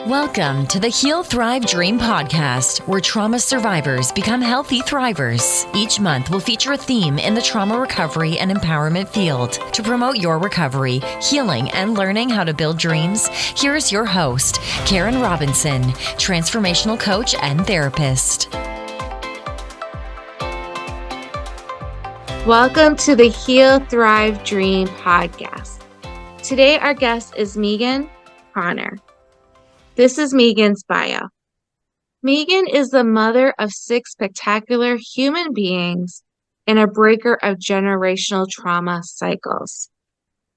Welcome to the Heal, Thrive, Dream podcast, where trauma survivors become healthy thrivers. Each month, we'll feature a theme in the trauma recovery and empowerment field. To promote your recovery, healing, and learning how to build dreams, here's your host, Karen Robinson, transformational coach and therapist. Welcome to the Heal, Thrive, Dream podcast. Today, our guest is Megan Connor. This is Megan's bio. Megan is the mother of 6 spectacular human beings and a breaker of generational trauma cycles.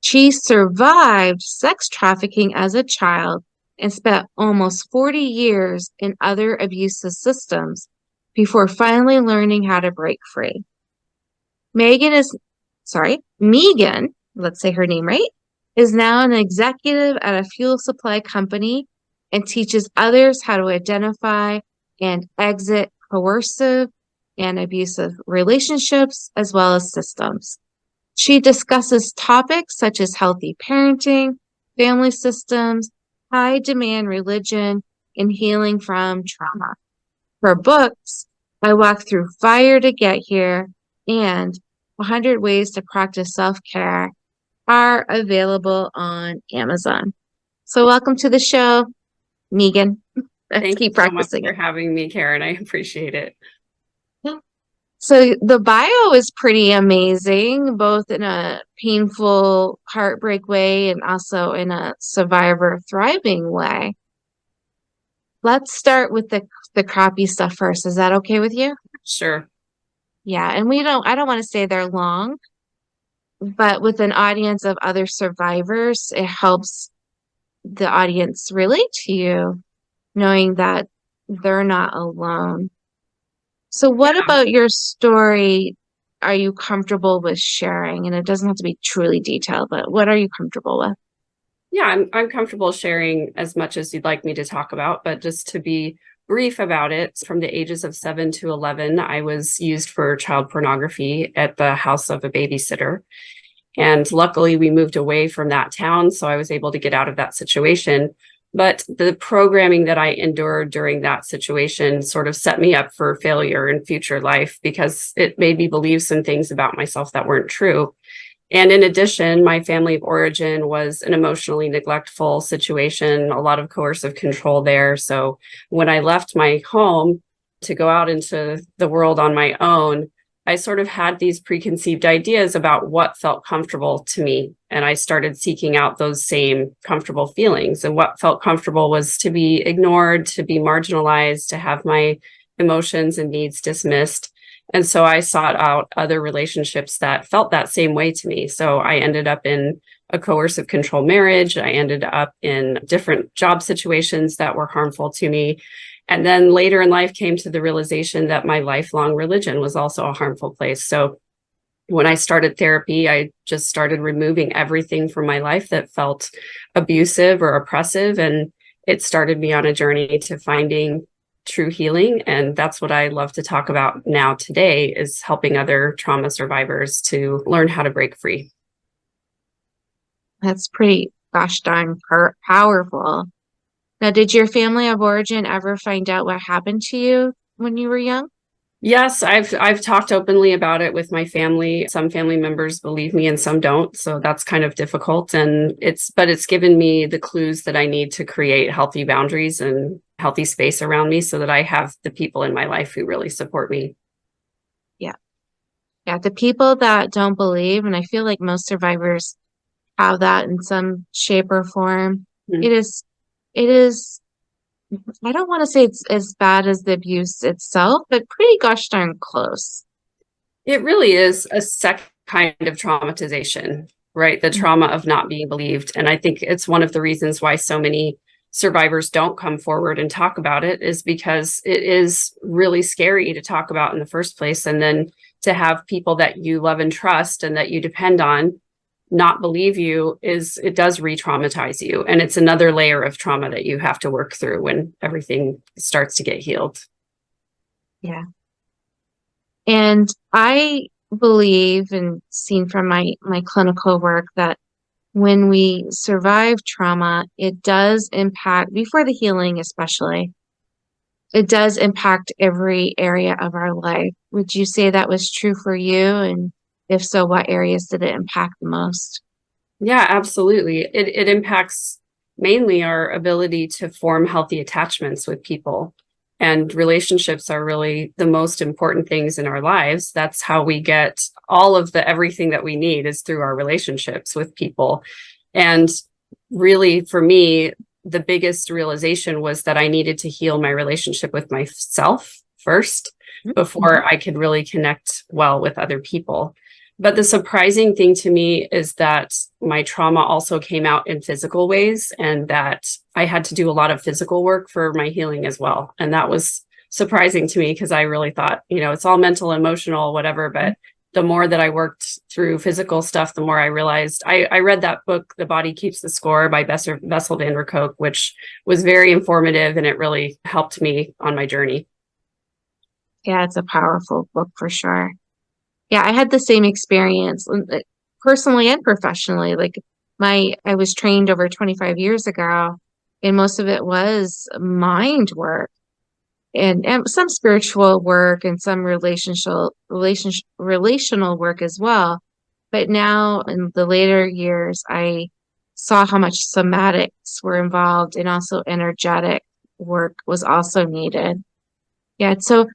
She survived sex trafficking as a child and spent almost 40 years in other abusive systems before finally learning how to break free. Megan, let's say her name right, is now an executive at a fuel supply company and teaches others how to identify and exit coercive and abusive relationships as well as systems. She discusses topics such as healthy parenting, family systems, high-demand religion, and healing from trauma. Her books, I Walked Through Fire to Get Here, and 100 Ways to Practice Self-Care are available on Amazon. So welcome to the show, Megan. Thank you so much for having me, Karen. I appreciate it. So the bio is pretty amazing, both in a painful heartbreak way and also in a survivor thriving way. Let's start with the crappy stuff first. Is that okay with you? Sure. Yeah, and I don't want to stay there long, but with an audience of other survivors, it helps the audience relate to you, knowing that they're not alone. So what about your story are you comfortable with sharing? And it doesn't have to be truly detailed, but what are you comfortable with? Yeah, I'm comfortable sharing as much as you'd like me to talk about, but just to be brief about it, from the ages of 7 to 11, I was used for child pornography at the house of a babysitter. And luckily, we moved away from that town, so I was able to get out of that situation. But the programming that I endured during that situation sort of set me up for failure in future life because it made me believe some things about myself that weren't true. And in addition, my family of origin was an emotionally neglectful situation, a lot of coercive control there. So when I left my home to go out into the world on my own, I sort of had these preconceived ideas about what felt comfortable to me. And I started seeking out those same comfortable feelings. And what felt comfortable was to be ignored, to be marginalized, to have my emotions and needs dismissed. And so I sought out other relationships that felt that same way to me. So I ended up in a coercive control marriage. I ended up in different job situations that were harmful to me. And then later in life came to the realization that my lifelong religion was also a harmful place. So when I started therapy, I just started removing everything from my life that felt abusive or oppressive. And it started me on a journey to finding true healing. And that's what I love to talk about now today, is helping other trauma survivors to learn how to break free. That's pretty gosh darn powerful. Now, did your family of origin ever find out what happened to you when you were young? Yes, I've talked openly about it with my family. Some family members believe me and some don't. So that's kind of difficult. And it's given me the clues that I need to create healthy boundaries and healthy space around me so that I have the people in my life who really support me. Yeah, the people that don't believe, and I feel like most survivors have that in some shape or form. Mm-hmm. It is, I don't want to say it's as bad as the abuse itself, but pretty gosh darn close. It really is a second kind of traumatization, right? The trauma of not being believed. And I think it's one of the reasons why so many survivors don't come forward and talk about it, is because it is really scary to talk about in the first place. And then to have people that you love and trust and that you depend on not believe you, it does re-traumatize you. And it's another layer of trauma that you have to work through when everything starts to get healed. Yeah. And I believe, and seen from my clinical work, that when we survive trauma, it does impact, before the healing especially, it does impact every area of our life. Would you say that was true for you? And if so, what areas did it impact the most? Yeah, absolutely. It impacts mainly our ability to form healthy attachments with people. And relationships are really the most important things in our lives. That's how we get all of the everything that we need is through our relationships with people. And really, for me, the biggest realization was that I needed to heal my relationship with myself first before I could really connect well with other people. But the surprising thing to me is that my trauma also came out in physical ways, and that I had to do a lot of physical work for my healing as well. And that was surprising to me because I really thought, it's all mental, emotional, whatever. But the more that I worked through physical stuff, the more I realized I read that book, The Body Keeps the Score by Bessel van der Kolk, which was very informative, and it really helped me on my journey. Yeah, it's a powerful book for sure. Yeah, I had the same experience personally and professionally. I was trained over 25 years ago, and most of it was mind work and some spiritual work and some relational work as well. But now in the later years, I saw how much somatics were involved, and also energetic work was also needed. Yeah, so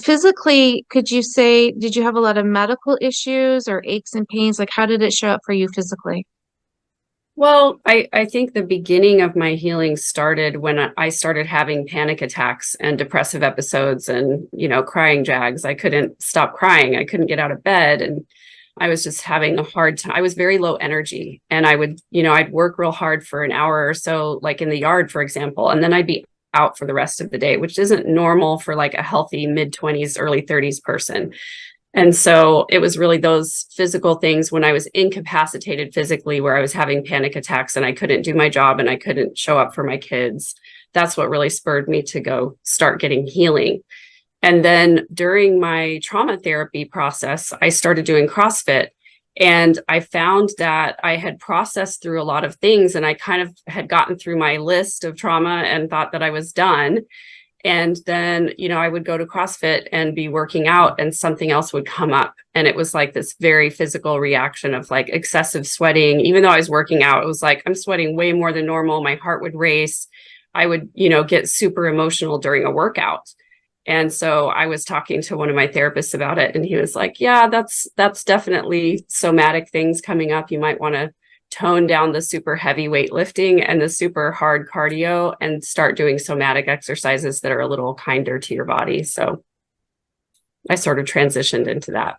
physically, could you say, did you have a lot of medical issues or aches and pains? Like, how did it show up for you physically? Well, I think the beginning of my healing started when I started having panic attacks and depressive episodes and, crying jags. I couldn't stop crying. I couldn't get out of bed. And I was just having a hard time. I was very low energy, and I would, I'd work real hard for an hour or so, like in the yard, for example, and then I'd be out for the rest of the day, which isn't normal for like a healthy mid-20s, early 30s person. And so it was really those physical things when I was incapacitated physically, where I was having panic attacks and I couldn't do my job and I couldn't show up for my kids. That's what really spurred me to go start getting healing. And then during my trauma therapy process, I started doing CrossFit. And I found that I had processed through a lot of things, and I kind of had gotten through my list of trauma and thought that I was done. And then, I would go to CrossFit and be working out, and something else would come up. And it was like this very physical reaction of like excessive sweating. Even though I was working out, it was like I'm sweating way more than normal. My heart would race. I would, get super emotional during a workout. And so I was talking to one of my therapists about it, and he was like, yeah, that's definitely somatic things coming up. You might want to tone down the super heavy weightlifting and the super hard cardio and start doing somatic exercises that are a little kinder to your body. So I sort of transitioned into that.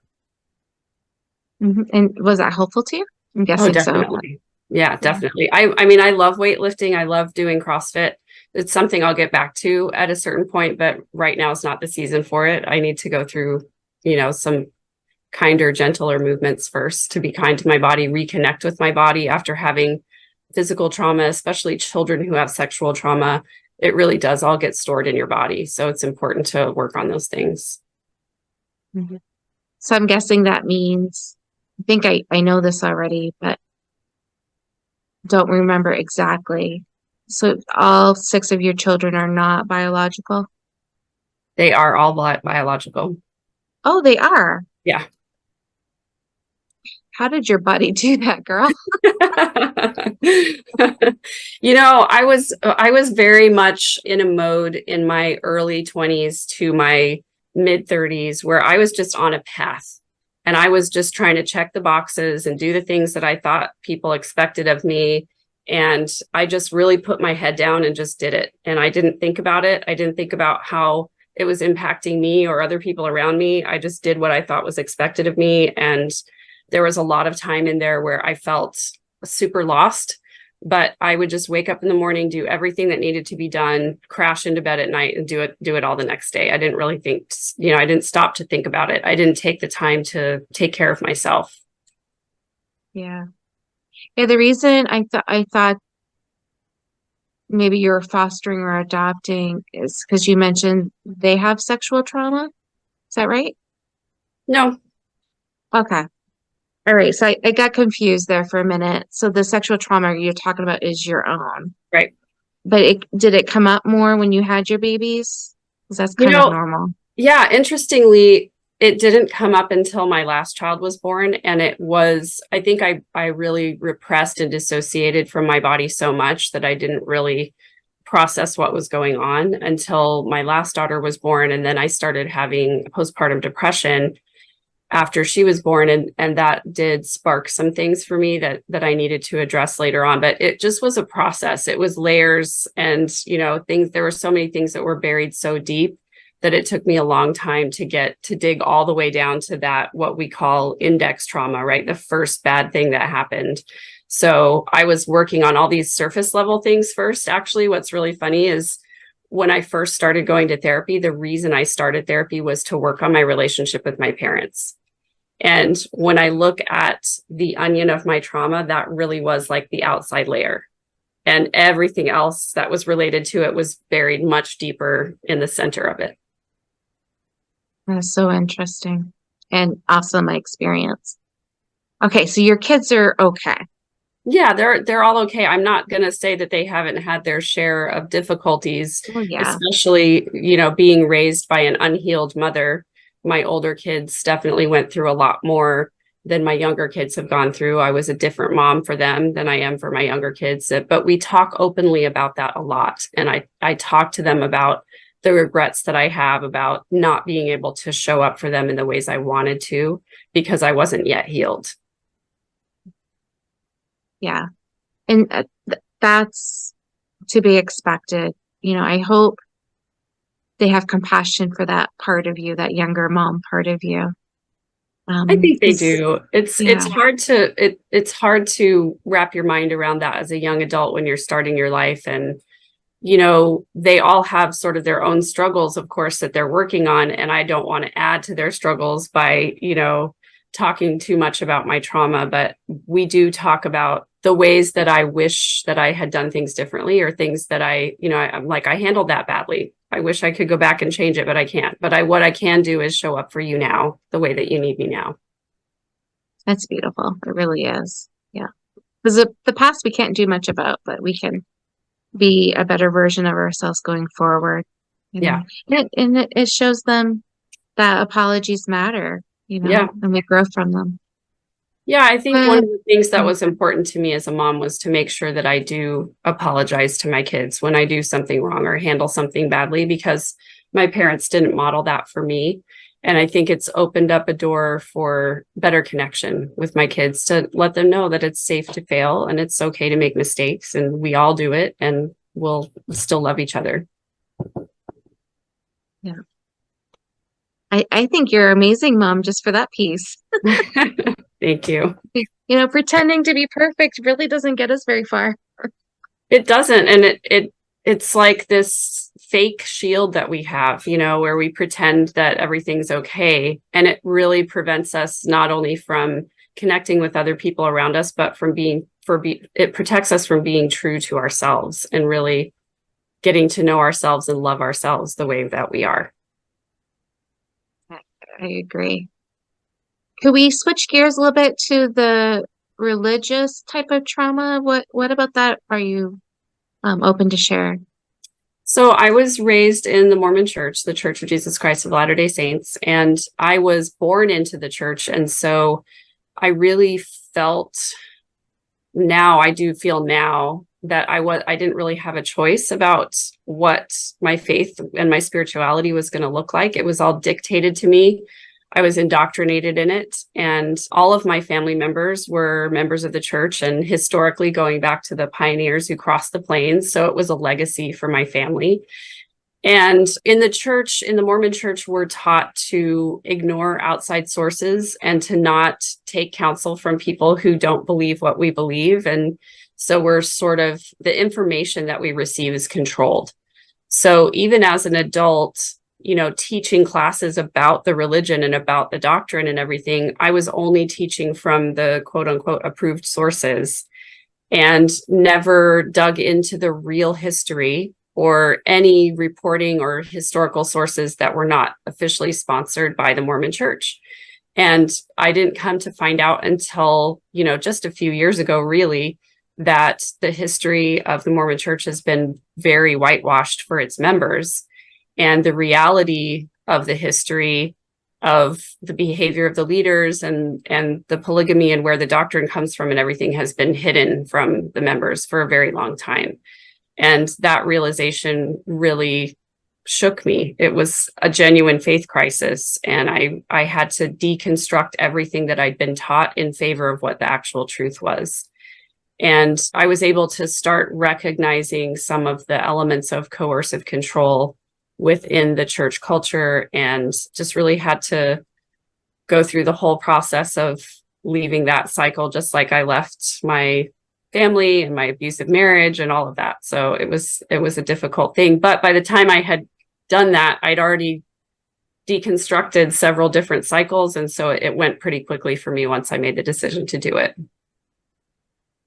And was that helpful to you? I'm guessing definitely. Yeah, definitely. I mean, I love weightlifting. I love doing CrossFit. It's something I'll get back to at a certain point, but right now is not the season for it. I need to go through, some kinder, gentler movements first to be kind to my body, reconnect with my body after having physical trauma, especially children who have sexual trauma. It really does all get stored in your body. So it's important to work on those things. Mm-hmm. So I'm guessing that means, I think I know this already, but don't remember exactly. So all 6 of your children are not biological? They are all biological. Oh, they are? Yeah. How did your body do that, girl? I was very much in a mode in my early 20s to my mid 30s where I was just on a path, and I was just trying to check the boxes and do the things that I thought people expected of me. And I just really put my head down and just did it. And I didn't think about it. I didn't think about how it was impacting me or other people around me. I just did what I thought was expected of me. And there was a lot of time in there where I felt super lost, but I would just wake up in the morning, do everything that needed to be done, crash into bed at night, and do it all the next day. I didn't really think, I didn't stop to think about it. I didn't take the time to take care of myself. Yeah. Yeah, the reason I thought maybe you were fostering or adopting is because you mentioned they have sexual trauma. Is that right? No. Okay. All right. So I got confused there for a minute. So the sexual trauma you're talking about is your own, Right. but did it come up more when you had your babies? Because that's You kind of know, normal. yeah, interestingly, it didn't come up until my last child was born. And I think I really repressed and dissociated from my body so much that I didn't really process what was going on until my last daughter was born. And then I started having postpartum depression after she was born. And that did spark some things for me that I needed to address later on. But it just was a process. It was layers and, things. There were so many things that were buried so deep that it took me a long time to dig all the way down to that, what we call index trauma, right? The first bad thing that happened. So I was working on all these surface level things first. Actually, what's really funny is when I first started going to therapy, the reason I started therapy was to work on my relationship with my parents. And when I look at the onion of my trauma, that really was like the outside layer. And everything else that was related to it was buried much deeper in the center of it. That's so interesting and also my experience. Okay. So your kids are okay. Yeah, they're all okay. I'm not going to say that they haven't had their share of difficulties, Oh, yeah. especially, being raised by an unhealed mother. My older kids definitely went through a lot more than my younger kids have gone through. I was a different mom for them than I am for my younger kids, but we talk openly about that a lot. And I talk to them about the regrets that I have about not being able to show up for them in the ways I wanted to because I wasn't yet healed. Yeah. And that's to be expected. I hope they have compassion for that part of you, that younger mom part of you. I think they do. It's Yeah. it's hard to wrap your mind around that as a young adult when you're starting your life. And, they all have sort of their own struggles, of course, that they're working on. And I don't want to add to their struggles by, talking too much about my trauma, but we do talk about the ways that I wish that I had done things differently or things that I'm like, I handled that badly. I wish I could go back and change it, but I can't. But what I can do is show up for you now, the way that you need me now. That's beautiful. It really is. Yeah. Because the past we can't do much about, but we can be a better version of ourselves going forward. Yeah. And it shows them that apologies matter, Yeah. and we grow from them. Yeah, I think one of the things that was important to me as a mom was to make sure that I do apologize to my kids when I do something wrong or handle something badly, because my parents didn't model that for me. And I think it's opened up a door for better connection with my kids to let them know that it's safe to fail and it's okay to make mistakes and we all do it and we'll still love each other. Yeah. I think you're amazing, Mom, just for that piece. Thank you. Pretending to be perfect really doesn't get us very far. It doesn't. And it's like this fake shield that we have, where we pretend that everything's okay. And it really prevents us not only from connecting with other people around us, but from it protects us from being true to ourselves and really getting to know ourselves and love ourselves the way that we are. I agree. Could we switch gears a little bit to the religious type of trauma? What about that are you open to share? So I was raised in the Mormon Church, the Church of Jesus Christ of Latter-day Saints, and I was born into the church. And so I really I do feel now that I didn't really have a choice about what my faith and my spirituality was going to look like. It was all dictated to me. I was indoctrinated in it, and all of my family members were members of the church, and historically going back to the pioneers who crossed the plains. So it was a legacy for my family. And in the Mormon church, we're taught to ignore outside sources and to not take counsel from people who don't believe what we believe. And so we're the information that we receive is controlled. So even as an adult, teaching classes about the religion and about the doctrine and everything, I was only teaching from the quote unquote approved sources and never dug into the real history or any reporting or historical sources that were not officially sponsored by the Mormon Church. And I didn't come to find out until, just a few years ago, really, that the history of the Mormon Church has been very whitewashed for its members. And the reality of the history of the behavior of the leaders and the polygamy and where the doctrine comes from and everything has been hidden from the members for a very long time. And that realization really shook me. It was a genuine faith crisis. And I had to deconstruct everything that I'd been taught in favor of what the actual truth was. And I was able to start recognizing some of the elements of coercive control within the church culture, and just really had to go through the whole process of leaving that cycle, just like I left my family and my abusive marriage and all of that. So it was a difficult thing. But by the time I had done that, I'd already deconstructed several different cycles. And so it went pretty quickly for me once I made the decision to do it.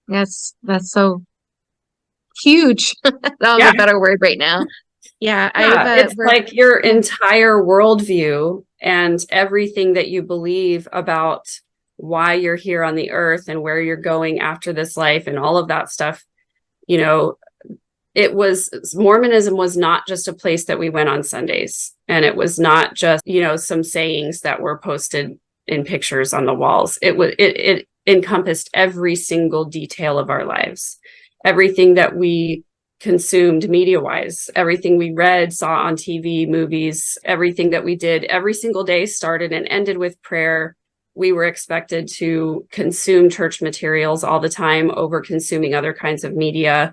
That's so huge. That was a better word right now. Yeah, it's like your entire worldview and everything that you believe about why you're here on the earth and where you're going after this life and all of that stuff. Mormonism was not just a place that we went on Sundays, and it was not just, some sayings that were posted in pictures on the walls. It encompassed every single detail of our lives, everything that we consumed media-wise, everything we read, saw on TV, movies, everything that we did every single day started and ended with prayer. We were expected to consume church materials all the time over consuming other kinds of media.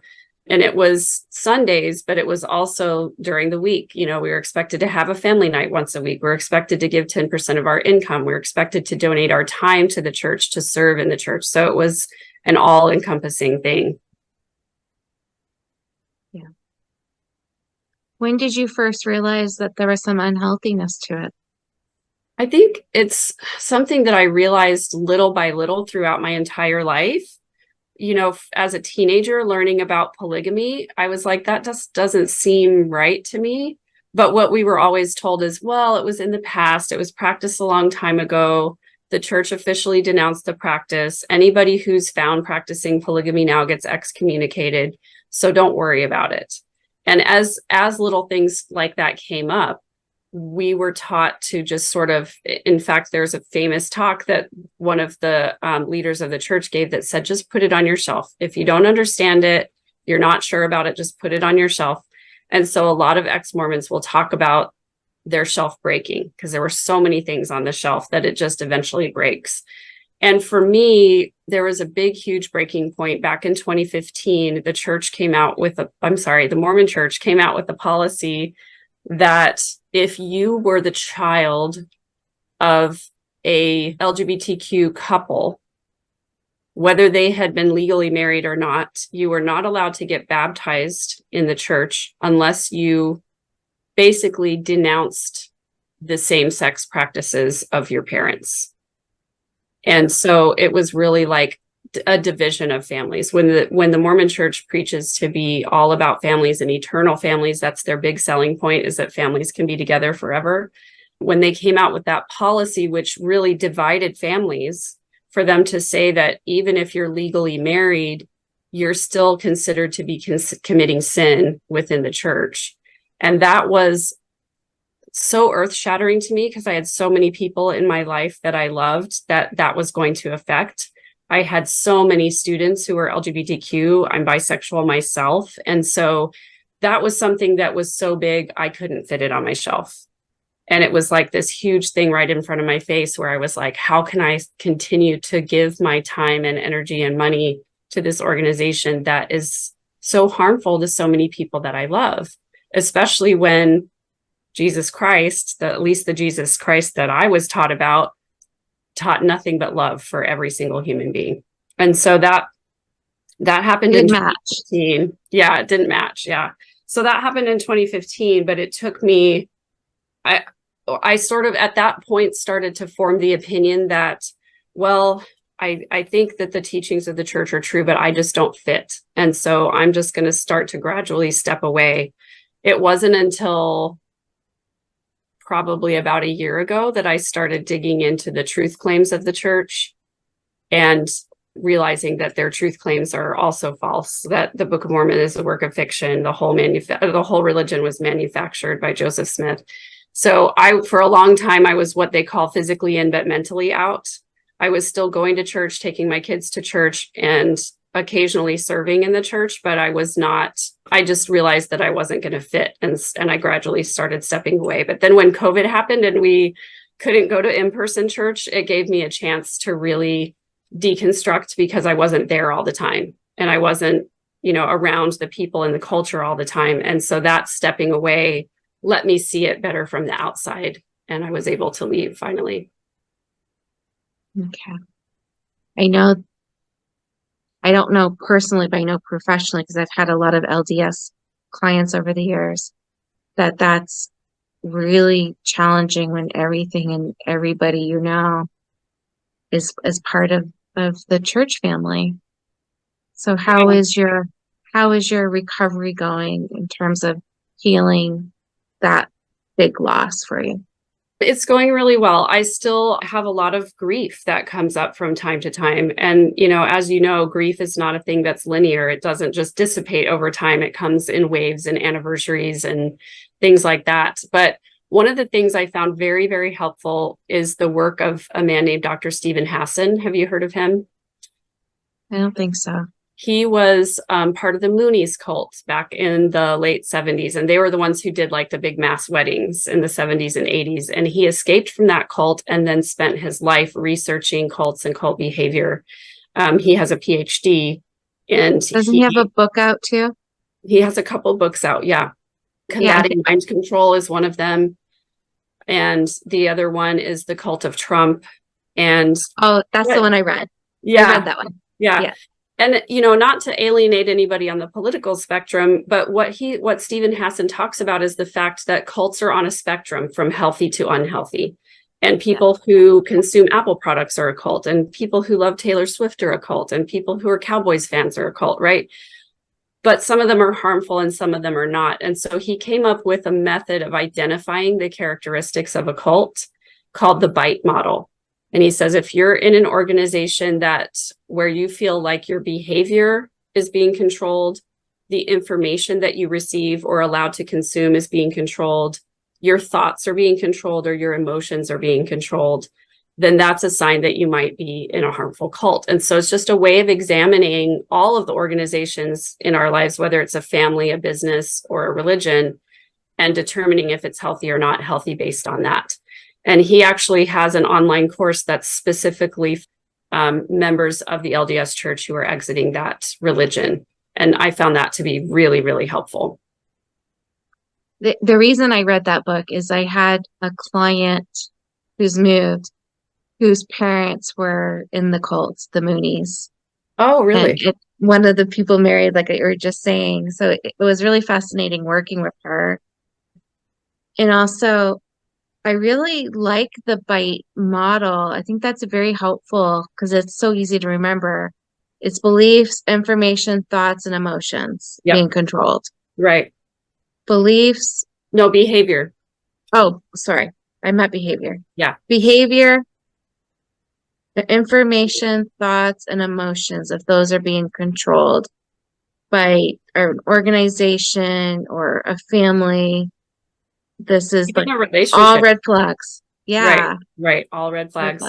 And it was Sundays, but it was also during the week. We were expected to have a family night once a week. We're expected to give 10% of our income. We're expected to donate our time to the church, to serve in the church. So it was an all-encompassing thing. Yeah. When did you first realize that there was some unhealthiness to it? I think it's something that I realized little by little throughout my entire life. As a teenager learning about polygamy, I was like, that just doesn't seem right to me. But what we were always told is, well, it was in the past. It was practiced a long time ago. The church officially denounced the practice. Anybody who's found practicing polygamy now gets excommunicated. So don't worry about it. And as little things like that came up, we were taught to just sort of, in fact, there's a famous talk that one of the leaders of the church gave that said, just put it on your shelf. If you don't understand it, you're not sure about it, just put it on your shelf. And so a lot of ex-Mormons will talk about their shelf breaking because there were so many things on the shelf that it just eventually breaks. And for me, there was a big, huge breaking point back in 2015. The Mormon Church came out with a policy that if you were the child of a LGBTQ couple, whether they had been legally married or not, you were not allowed to get baptized in the church unless you basically denounced the same-sex practices of your parents. And so it was really like a division of families. When the Mormon Church preaches to be all about families and eternal families, that's their big selling point, is that families can be together forever. When they came out with that policy, which really divided families, for them to say that even if you're legally married, you're still considered to be committing sin within the church. And that was so earth-shattering to me because I had so many people in my life that I loved that was going to affect. I had so many students who were LGBTQ. I'm bisexual myself. And so that was something that was so big, I couldn't fit it on my shelf. And it was like this huge thing right in front of my face where I was like, how can I continue to give my time and energy and money to this organization that is so harmful to so many people that I love, especially when Jesus Christ, at least the Jesus Christ that I was taught about, taught nothing but love for every single human being. And so that happened in 2015. Yeah, it didn't match. Yeah. So that happened in 2015, but it took me, I sort of at that point started to form the opinion that, well, I think that the teachings of the church are true, but I just don't fit. And so I'm just going to start to gradually step away. It wasn't until probably about a year ago that I started digging into the truth claims of the church and realizing that their truth claims are also false, that the Book of Mormon is a work of fiction. The whole religion was manufactured by Joseph Smith. So for a long time, I was what they call physically in, but mentally out. I was still going to church, taking my kids to church, and occasionally serving in the church, but I just realized that I wasn't going to fit. And I gradually started stepping away. But then when COVID happened and we couldn't go to in-person church, it gave me a chance to really deconstruct, because I wasn't there all the time. And I wasn't, around the people and the culture all the time. And so that stepping away let me see it better from the outside. And I was able to leave finally. Okay. I don't know personally, but I know professionally, because I've had a lot of LDS clients over the years, that's really challenging when everything and everybody is part of the church family. So how is your recovery going in terms of healing that big loss for you? It's going really well. I still have a lot of grief that comes up from time to time. And, as you know, grief is not a thing that's linear. It doesn't just dissipate over time. It comes in waves and anniversaries and things like that. But one of the things I found very, very helpful is the work of a man named Dr. Stephen Hassan. Have you heard of him? I don't think so. He was part of the Moonies cult back in the late 70s. And they were the ones who did like the big mass weddings in the 70s and 80s. And he escaped from that cult and then spent his life researching cults and cult behavior. He has a PhD. And doesn't he have a book out too? He has a couple books out. Yeah. Combating Mind Control is one of them. And the other one is The Cult of Trump. And that's the one I read. Yeah. I read that one. Yeah. And, not to alienate anybody on the political spectrum, but what Stephen Hassan talks about is the fact that cults are on a spectrum from healthy to unhealthy. And people who consume Apple products are a cult, and people who love Taylor Swift are a cult, and people who are Cowboys fans are a cult, right? But some of them are harmful and some of them are not. And so he came up with a method of identifying the characteristics of a cult called the BITE model. And he says, if you're in an organization where you feel like your behavior is being controlled, the information that you receive or allowed to consume is being controlled, your thoughts are being controlled, or your emotions are being controlled, then that's a sign that you might be in a harmful cult. And so it's just a way of examining all of the organizations in our lives, whether it's a family, a business, or a religion, and determining if it's healthy or not healthy based on that. And he actually has an online course that's specifically members of the LDS Church who are exiting that religion. And I found that to be really, really helpful. The reason I read that book is I had a client who's moved, whose parents were in the cult, the Moonies. Oh, really? And one of the people married, like you were just saying. So it was really fascinating working with her. And also, I really like the BITE model. I think that's very helpful because it's so easy to remember. It's beliefs, information, thoughts, and emotions being controlled. Right. Beliefs. No, behavior. Oh, sorry. I meant behavior. Yeah. Behavior, the information, thoughts, and emotions, if those are being controlled by an organization or a family, this is like all red flags. Yeah. Right. All red flags.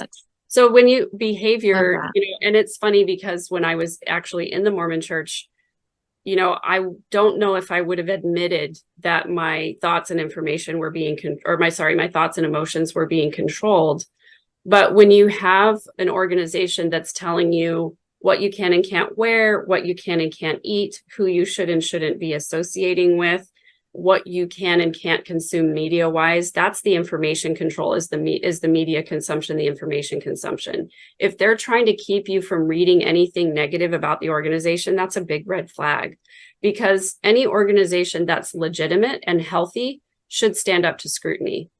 So when behavior, and it's funny because when I was actually in the Mormon church, I don't know if I would have admitted that my thoughts and information were being, my thoughts and emotions were being controlled. But when you have an organization that's telling you what you can and can't wear, what you can and can't eat, who you should and shouldn't be associating with, what you can and can't consume media-wise, that's the information control, is the media consumption, the information consumption. If they're trying to keep you from reading anything negative about the organization, that's a big red flag, because any organization that's legitimate and healthy should stand up to scrutiny.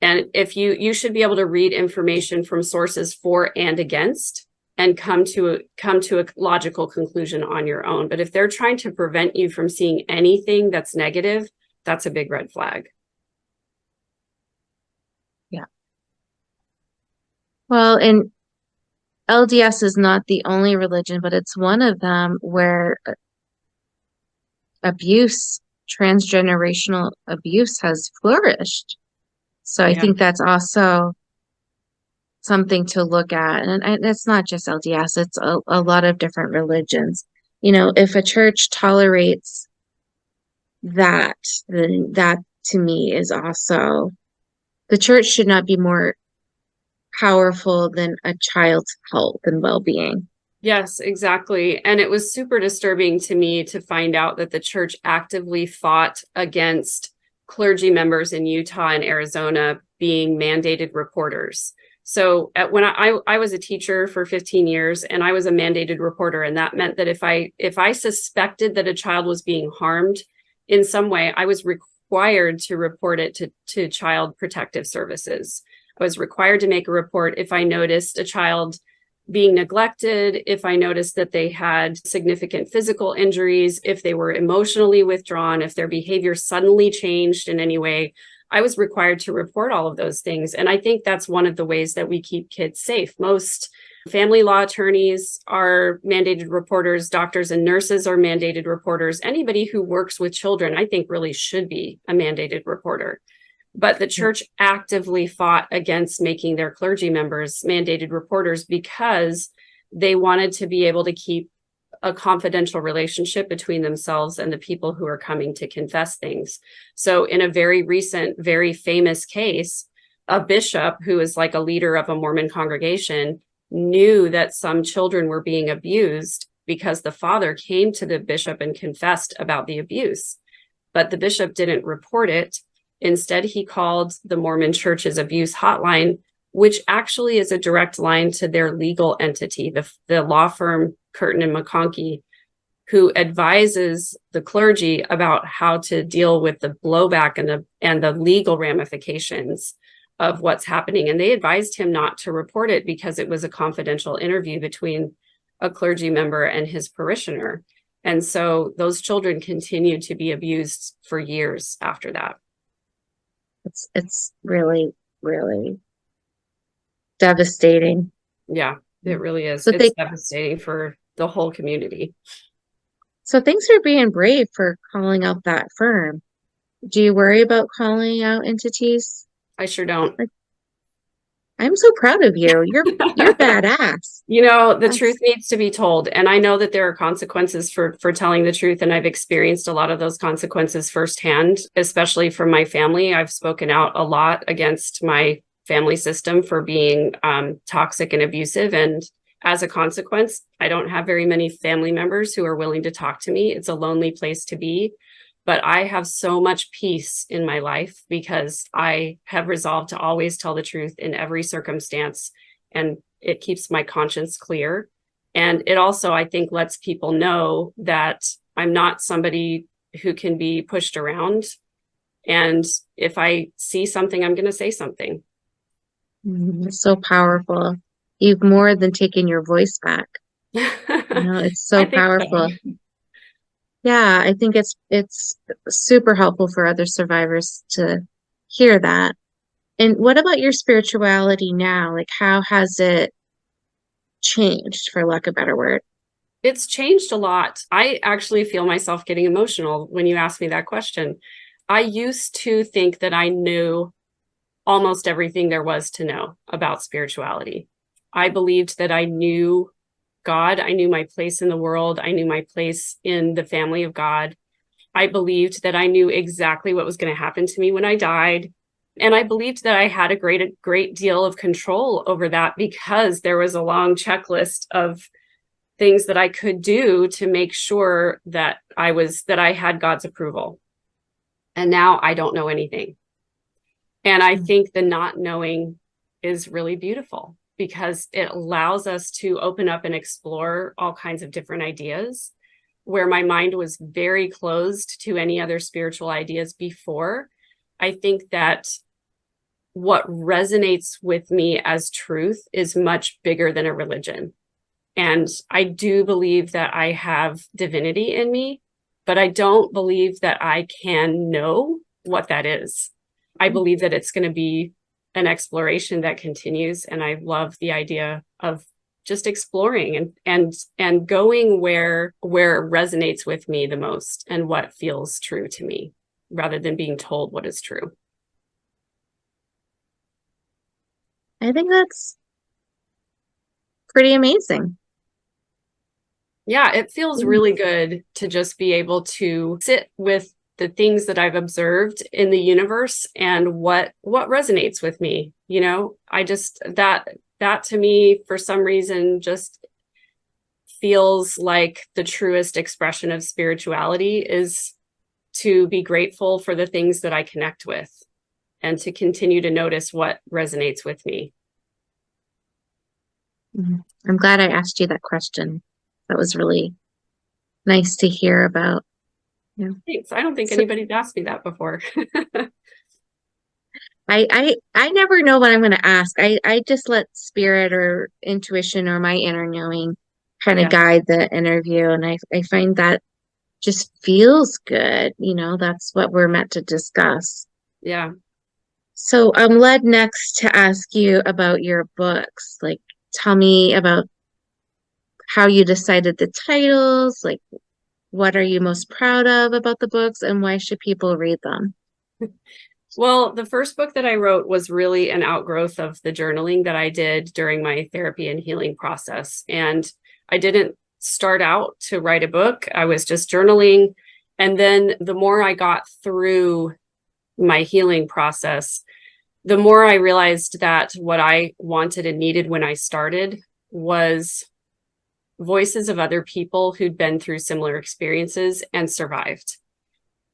And if you should be able to read information from sources for and against and come to a logical conclusion on your own. But if they're trying to prevent you from seeing anything that's negative, that's a big red flag. Well, and LDS is not the only religion, but it's one of them where abuse, transgenerational abuse has flourished. So I Yeah. think that's also something to look at. And it's not just LDS, it's a lot of different religions. If a church tolerates that, then that to me is also, the church should not be more powerful than a child's health and well-being. Yes, exactly. And it was super disturbing to me to find out that the church actively fought against clergy members in Utah and Arizona being mandated reporters. So when I was a teacher for 15 years and I was a mandated reporter, and that meant that if I suspected that a child was being harmed in some way, I was required to report it to Child Protective Services. I was required to make a report if I noticed a child being neglected, if I noticed that they had significant physical injuries, if they were emotionally withdrawn, if their behavior suddenly changed in any way, I was required to report all of those things. And I think that's one of the ways that we keep kids safe. Most family law attorneys are mandated reporters, doctors and nurses are mandated reporters. Anybody who works with children, I think, really should be a mandated reporter. But the church actively fought against making their clergy members mandated reporters because they wanted to be able to keep a confidential relationship between themselves and the people who are coming to confess things. So in a very recent, very famous case, a bishop who is like a leader of a Mormon congregation knew that some children were being abused because the father came to the bishop and confessed about the abuse. But the bishop didn't report it. Instead, he called the Mormon Church's abuse hotline, which actually is a direct line to their legal entity, the law firm Curtin and McConkie, who advises the clergy about how to deal with the blowback and the legal ramifications of what's happening. And they advised him not to report it because it was a confidential interview between a clergy member and his parishioner. And so those children continued to be abused for years after that. It's really, really devastating. Yeah, it really is. So It's devastating for the whole community. So thanks for being brave for calling out that firm. Do you worry about calling out entities? I sure don't. I'm so proud of you. You're badass. The truth needs to be told. And I know that there are consequences for telling the truth. And I've experienced a lot of those consequences firsthand, especially from my family. I've spoken out a lot against my family system for being toxic and abusive. And as a consequence, I don't have very many family members who are willing to talk to me. It's a lonely place to be. But I have so much peace in my life because I have resolved to always tell the truth in every circumstance. And it keeps my conscience clear. And it also, I think, lets people know that I'm not somebody who can be pushed around. And if I see something, I'm going to say something. It's so powerful. You've more than taken your voice back. It's so powerful. So. Yeah, I think it's super helpful for other survivors to hear that. And what about your spirituality now? Like, how has it changed, for lack of a better word? It's changed a lot. I actually feel myself getting emotional when you ask me that question. I used to think that I knew almost everything there was to know about spirituality. I believed that I knew God. I knew my place in the world. I knew my place in the family of God. I believed that I knew exactly what was going to happen to me when I died. And I believed that I had a great deal of control over that because there was a long checklist of things that I could do to make sure that I had God's approval. And now I don't know anything. And I think the not knowing is really beautiful because it allows us to open up and explore all kinds of different ideas. Where my mind was very closed to any other spiritual ideas before, I think that what resonates with me as truth is much bigger than a religion. And I do believe that I have divinity in me, but I don't believe that I can know what that is. I believe that it's going to be an exploration that continues. And I love the idea of just exploring and going where it resonates with me the most and what feels true to me, rather than being told what is true. I think that's pretty amazing. Yeah, it feels really good to just be able to sit with the things that I've observed in the universe and what resonates with me. I just that to me, for some reason, just feels like the truest expression of spirituality is to be grateful for the things that I connect with and to continue to notice what resonates with me. I'm glad I asked you that question. That was really nice to hear about. Thanks. I don't think anybody's asked me that before. I never know what I'm going to ask. I just let spirit or intuition or my inner knowing kind of guide the interview. And I find that just feels good. That's what we're meant to discuss. Yeah. So I'm led next to ask you about your books. Like, tell me about how you decided the titles. Like, what are you most proud of about the books and why should people read them? Well, the first book that I wrote was really an outgrowth of the journaling that I did during my therapy and healing process. And I didn't start out to write a book. I was just journaling. And then the more I got through my healing process, the more I realized that what I wanted and needed when I started was voices of other people who'd been through similar experiences and survived.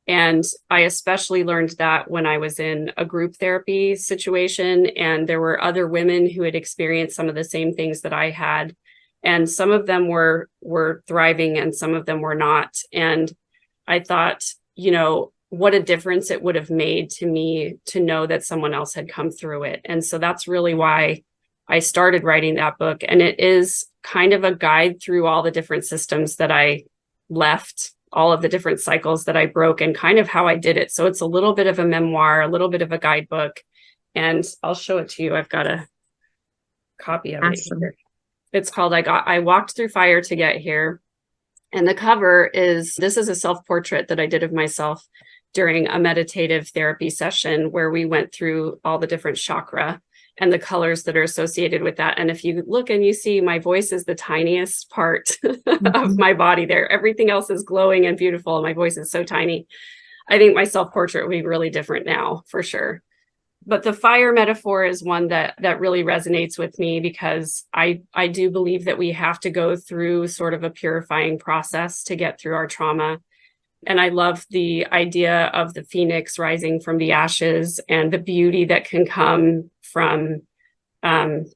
And I especially learned that when I was in a group therapy situation, and there were other women who had experienced some of the same things that I had. And some of them were thriving and some of them were not. And I thought, what a difference it would have made to me to know that someone else had come through it. And so that's really why I started writing that book. And it is kind of a guide through all the different systems that I left, all of the different cycles that I broke, and kind of how I did it. So it's a little bit of a memoir, a little bit of a guidebook, and I'll show it to you. I've got a copy of it here. It's called I Walked Through Fire to Get Here. And the cover this is a self-portrait that I did of myself during a meditative therapy session where we went through all the different chakra and the colors that are associated with that. And if you look and you see, my voice is the tiniest part of my body there. Everything else is glowing and beautiful. And my voice is so tiny. I think my self-portrait will be really different now, for sure. But the fire metaphor is one that really resonates with me because I do believe that we have to go through sort of a purifying process to get through our trauma. And I love the idea of the phoenix rising from the ashes and the beauty that can come from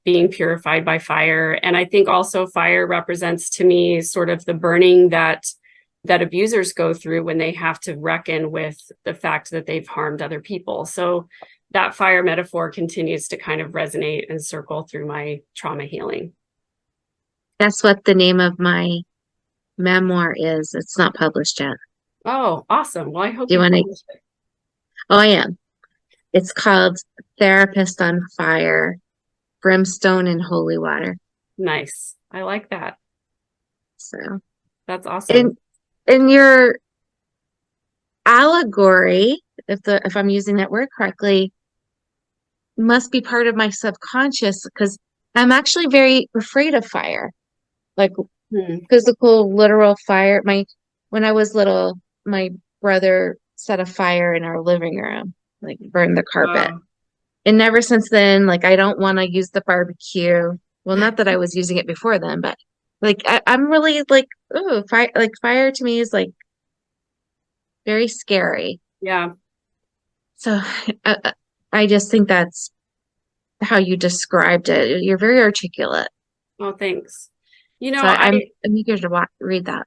being purified by fire. And I think also fire represents to me sort of the burning that abusers go through when they have to reckon with the fact that they've harmed other people. So that fire metaphor continues to kind of resonate and circle through my trauma healing. That's what the name of my memoir is. It's not published yet. Oh, awesome. Well, I hope you want to. it. Oh, I am. It's called Therapist on Fire, Brimstone and Holy Water. Nice. I like that. So that's awesome. In your allegory, if I'm using that word correctly, must be part of my subconscious because I'm actually very afraid of fire, like physical, literal fire. When I was little, my brother set a fire in our living room, like burned the carpet. Wow. And ever since then, like, I don't want to use the barbecue. Well, not that I was using it before then, but like, I'm really like, oh, fire, like fire to me is like very scary. Yeah. So I just think that's how you described it. You're very articulate. Oh, thanks. So I'm eager to read that.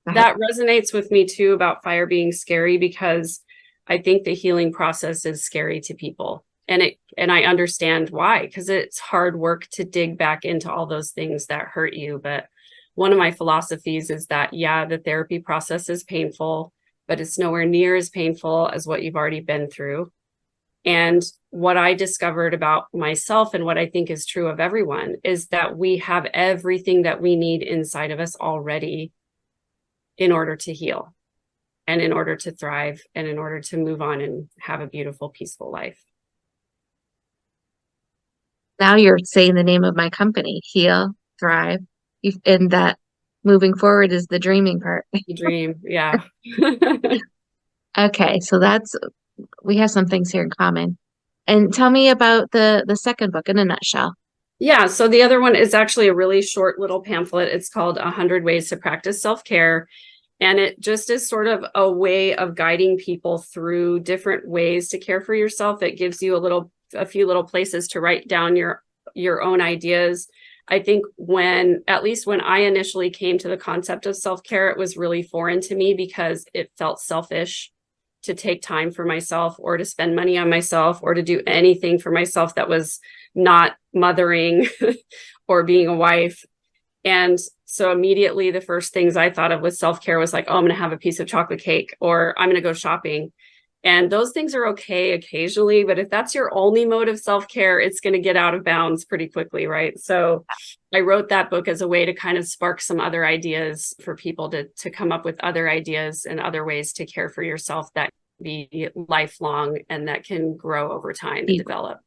That resonates with me too about fire being scary because I think the healing process is scary to people. And I understand why, because it's hard work to dig back into all those things that hurt you. But one of my philosophies is that, yeah, the therapy process is painful, but it's nowhere near as painful as what you've already been through. And what I discovered about myself and what I think is true of everyone is that we have everything that we need inside of us already in order to heal and in order to thrive and in order to move on and have a beautiful, peaceful life. Now you're saying the name of my company, Heal, Thrive. And that moving forward is the dreaming part. You dream. Yeah. Okay. So we have some things here in common. And tell me about the second book in a nutshell. Yeah. So the other one is actually a really short little pamphlet. It's called 100 Ways to Practice Self-Care. And it just is sort of a way of guiding people through different ways to care for yourself. It gives you a few little places to write down your own ideas. I think at least when I initially came to the concept of self-care, it was really foreign to me because it felt selfish to take time for myself or to spend money on myself or to do anything for myself that was not mothering or being a wife. And so immediately the first things I thought of with self-care was like, oh, I'm going to have a piece of chocolate cake or I'm going to go shopping. And those things are okay occasionally, but if that's your only mode of self-care, it's going to get out of bounds pretty quickly, right? So I wrote that book as a way to kind of spark some other ideas for people to come up with other ideas and other ways to care for yourself that be lifelong and that can grow over time and develop.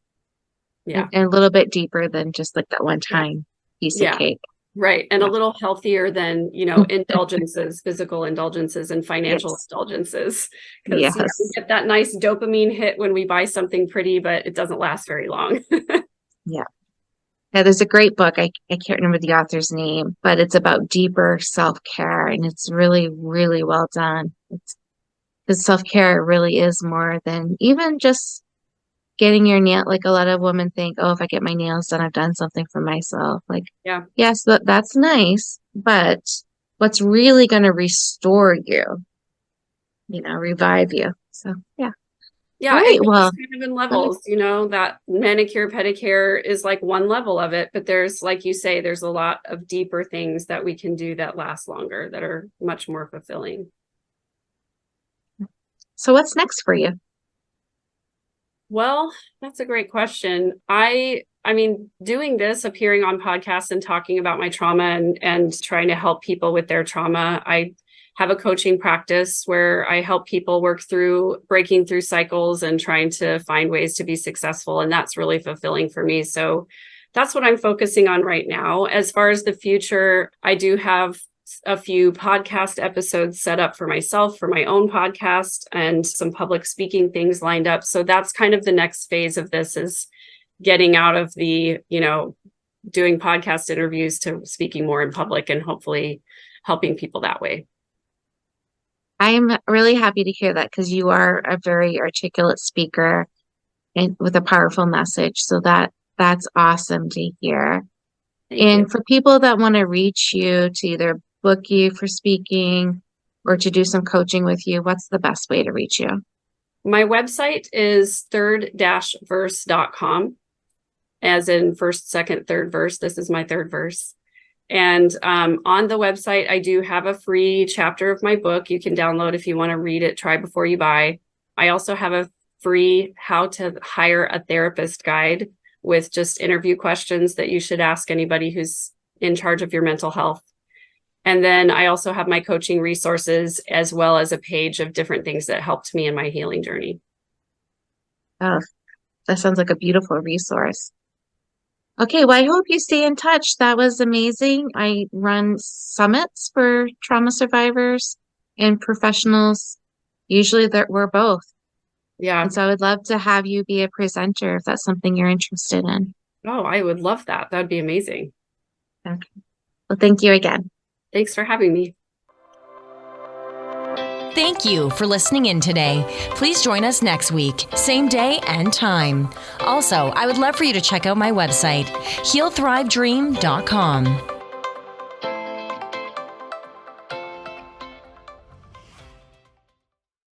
Yeah. And a little bit deeper than just like that one time piece of cake. Right. And a little healthier than, indulgences, physical indulgences and financial indulgences. Because we get that nice dopamine hit when we buy something pretty, but it doesn't last very long. Yeah. Now, there's a great book. I can't remember the author's name, but it's about deeper self-care. And it's really, really well done. Because self-care really is more than even just getting your nail. Like a lot of women think, oh, if I get my nails done, I've done something for myself. Like, yes, that's nice. But what's really going to restore you, revive you. So, yeah. Yeah, right, it's kind of in levels, that manicure, pedicure is like one level of it. But there's, like you say, there's a lot of deeper things that we can do that last longer, that are much more fulfilling. So what's next for you? Well, that's a great question. I mean, doing this, appearing on podcasts and talking about my trauma and trying to help people with their trauma. I have a coaching practice where I help people work through breaking through cycles and trying to find ways to be successful. And that's really fulfilling for me. So that's what I'm focusing on right now. As far as the future, I do have a few podcast episodes set up for myself, for my own podcast, and some public speaking things lined up. So that's kind of the next phase of this, is getting out of the, doing podcast interviews to speaking more in public and hopefully helping people that way. I'm really happy to hear that, because you are a very articulate speaker and with a powerful message. So that's awesome to hear. Thank and you. For people that want to reach you to either book you for speaking or to do some coaching with you, what's the best way to reach you? My website is third-verse.com, as in first, second, third verse. This is my third verse. And on the website, I do have a free chapter of my book you can download if you want to read it, try before you buy. I also have a free how to hire a therapist guide with just interview questions that you should ask anybody who's in charge of your mental health. And then I also have my coaching resources, as well as a page of different things that helped me in my healing journey. Oh, that sounds like a beautiful resource. Okay, well, I hope you stay in touch. That was amazing. I run summits for trauma survivors and professionals. Usually we're both. Yeah. And so I would love to have you be a presenter if that's something you're interested in. Oh, I would love that. That'd be amazing. Okay. Well, thank you again. Thanks for having me. Thank you for listening in today. Please join us next week, same day and time. Also, I would love for you to check out my website, healthrivedream.com.